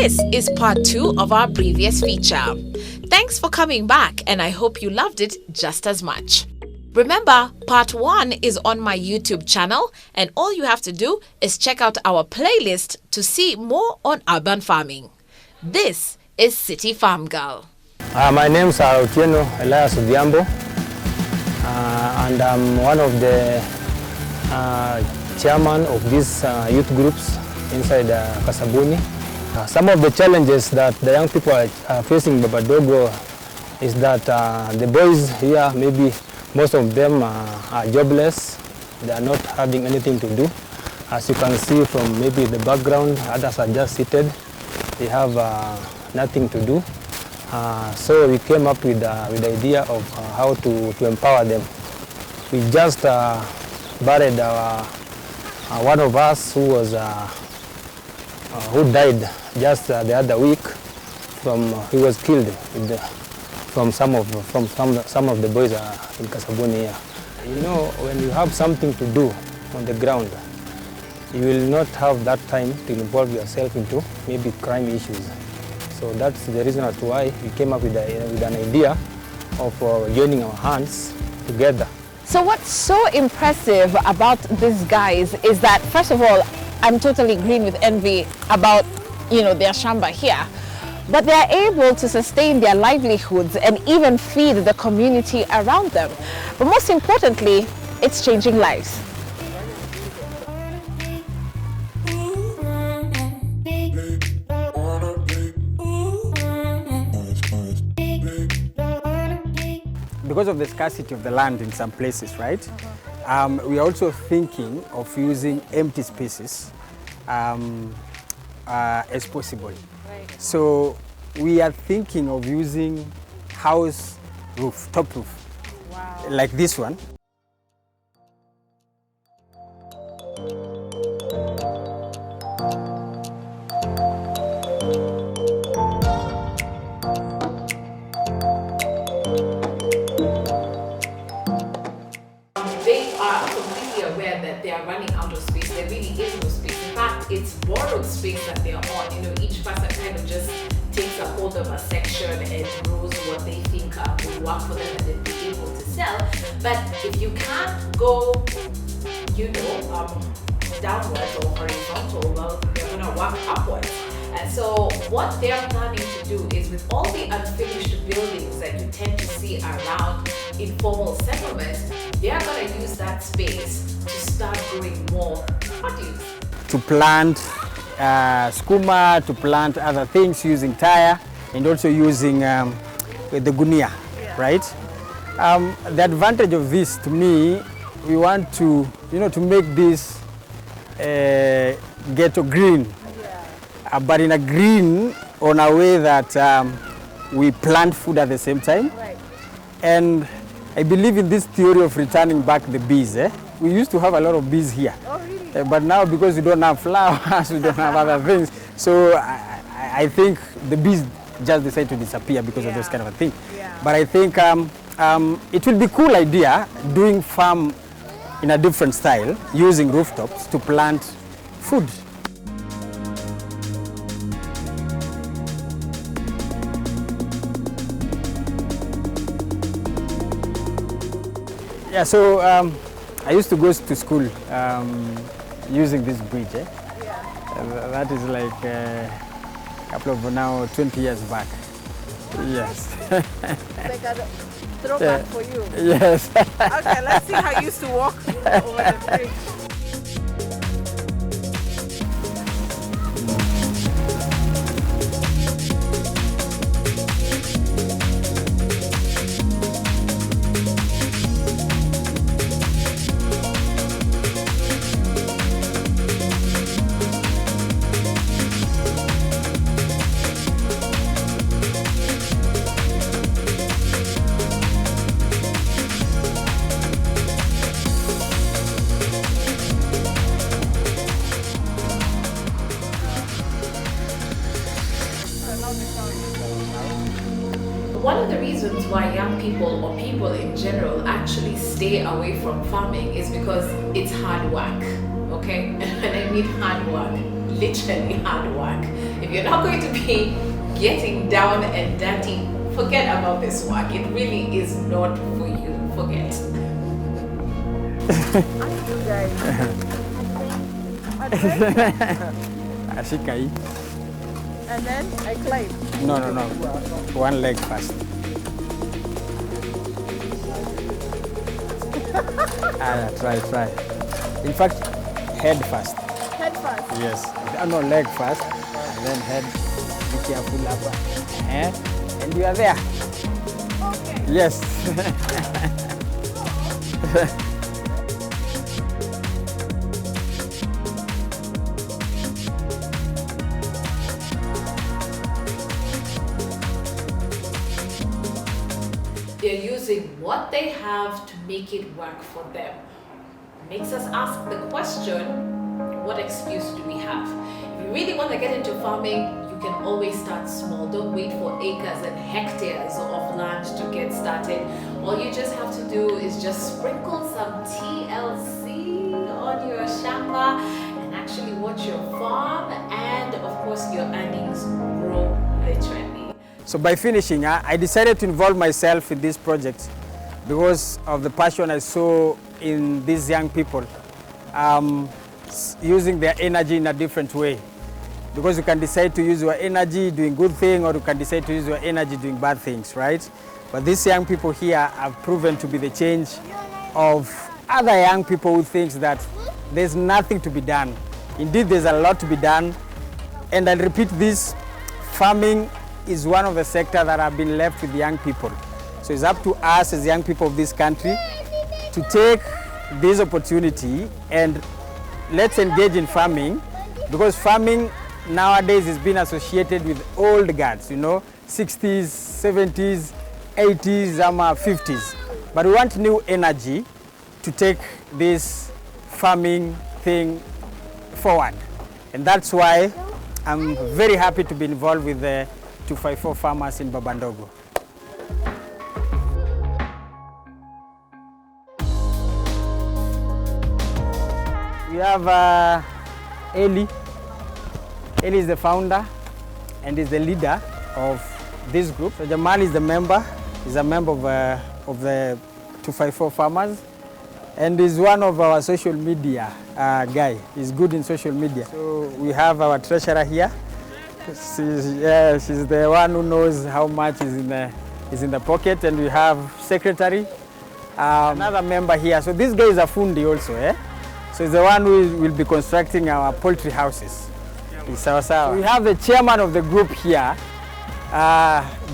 This is part 2 of our previous feature. Thanks for coming back, and I hope you loved it just as much. Remember, part 1 is on my YouTube channel, and all you have to do is check out our playlist to see more on urban farming. This is City Farm Girl. My name is Obiero Elias Obiero, and I'm one of the chairman of these youth groups inside Kasabuni. Some of the challenges that the young people are facing Baba Dogo is that the boys here, maybe most of them are jobless. They are not having anything to do. As you can see from maybe the background, others are just seated. They have nothing to do. So we came up with the idea of how to empower them. We just buried one of us who died just the other week. He was killed from some of the boys in Kasabuni here. You know, when you have something to do on the ground, you will not have that time to involve yourself into maybe crime issues. So that's the reason as to why we came up with an idea of joining our hands together. So what's so impressive about these guys is that, first of all, I'm totally green with envy about, their shamba here. But they're able to sustain their livelihoods and even feed the community around them. But most importantly, it's changing lives. Because of the scarcity of the land in some places, right? We are also thinking of using empty spaces as possible. Right. So we are thinking of using house roof, top roof, wow, like this one. They are completely aware that they are running out of space. There really is no space. In fact, it's borrowed space that they are on. Each person kind of just takes a hold of a section and grows what they think will work for them and then be able to sell. But if you can't go, downwards or horizontal, well, they're going to work upwards. And so what they're planning to do is, with all the unfinished buildings that you tend to see around informal settlements, they are going to use that space to start growing more produce. To plant skuma, to plant other things using tire, and also using the gunia, right? The advantage of this, to me, we want to, to make this ghetto green, but in a green on a way that we plant food at the same time. Right. And I believe in this theory of returning back the bees. We used to have a lot of bees here. Oh, really? But now, because we don't have flowers, we don't have other things, so I think the bees just decide to disappear because of this kind of a thing. Yeah. But I think it will be a cool idea doing farm in a different style, using rooftops to plant food. Yeah, so I used to go to school using this bridge. That is like a couple of now 20 years back. Yes. Like a throwback for you. Yes. Okay, let's see how you used to walk over the bridge. One of the reasons why young people or people in general actually stay away from farming is because it's hard work, okay? And I mean hard work, literally hard work. If if you're not going to be getting down and dirty, forget about this work. It really is not for you. Forget. Ask you guys. Ashika. And then I climb. No. One leg first. Try. In fact, head first. Head first. Yes. No, leg first. And then head. Be careful up. And you are there. Okay. Yes. They're using what they have to make it work for them. Makes us ask the question, what excuse do we have? If you really want to get into farming, you can always start small. Don't wait for acres and hectares of land to get started. All you just have to do is just sprinkle some TLC on your shamba and actually watch your farm and of course your earnings grow literally. So by finishing, I decided to involve myself in this project because of the passion I saw in these young people using their energy in a different way. Because you can decide to use your energy doing good things, or you can decide to use your energy doing bad things, right? But these young people here have proven to be the change of other young people who think that there's nothing to be done. Indeed, there's a lot to be done. And I'll repeat this, farming is one of the sectors that have been left with young people. So it's up to us as young people of this country to take this opportunity and let's engage in farming, because farming nowadays is being associated with old guards, 60s, 70s, 80s, 50s. But we want new energy to take this farming thing forward. And that's why I'm very happy to be involved with the 254 farmers in Baba Dogo. We have Eli. Eli is the founder and is the leader of this group. So Jamal is the member. He's a member of the 254 farmers, and is one of our social media guy. He's good in social media. So we have our treasurer here. She's the one who knows how much is in the pocket, and we have secretary, another member here. So this guy is a fundi also, So he's the one who will be constructing our poultry houses. So we have the chairman of the group here.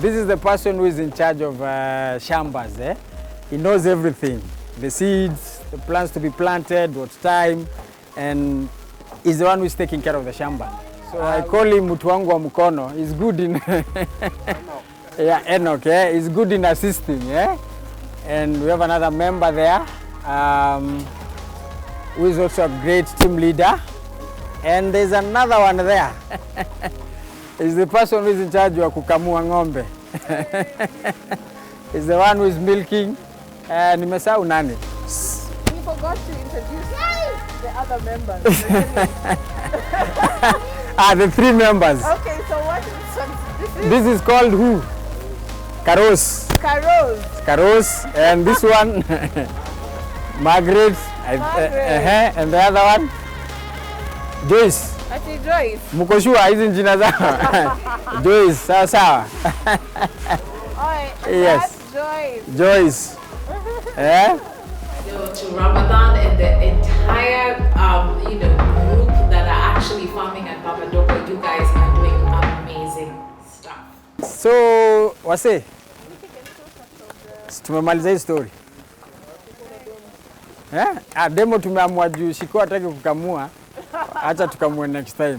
This is the person who is in charge of shambas. He knows everything, the seeds, the plants to be planted, what time, and he's the one who is taking care of the shamba. So I call him Mutu wangu wa mkono. He's good in Enoch, he's good in assisting, And we have another member there, who is also a great team leader. And there's another one there. He's the person who is in charge of kukamua ng'ombe. He's the one who is milking. Nimesahau nani? We forgot to introduce the other members. The three members. Okay, so what is This is called who? Karos. Karos. And this one, Margaret. And the other one, Joyce. Ati Joyce. Muko sure hizi jina zao? Joyce, sawa. Yes. Joyce. To Ramadan and the entire group that are actually farming at Baba Dogo, you guys are doing amazing stuff. So, wase? Tumemaliza hii story. Demo tumeamua juu Shiko hataki kukamua. Acha tukamue next time.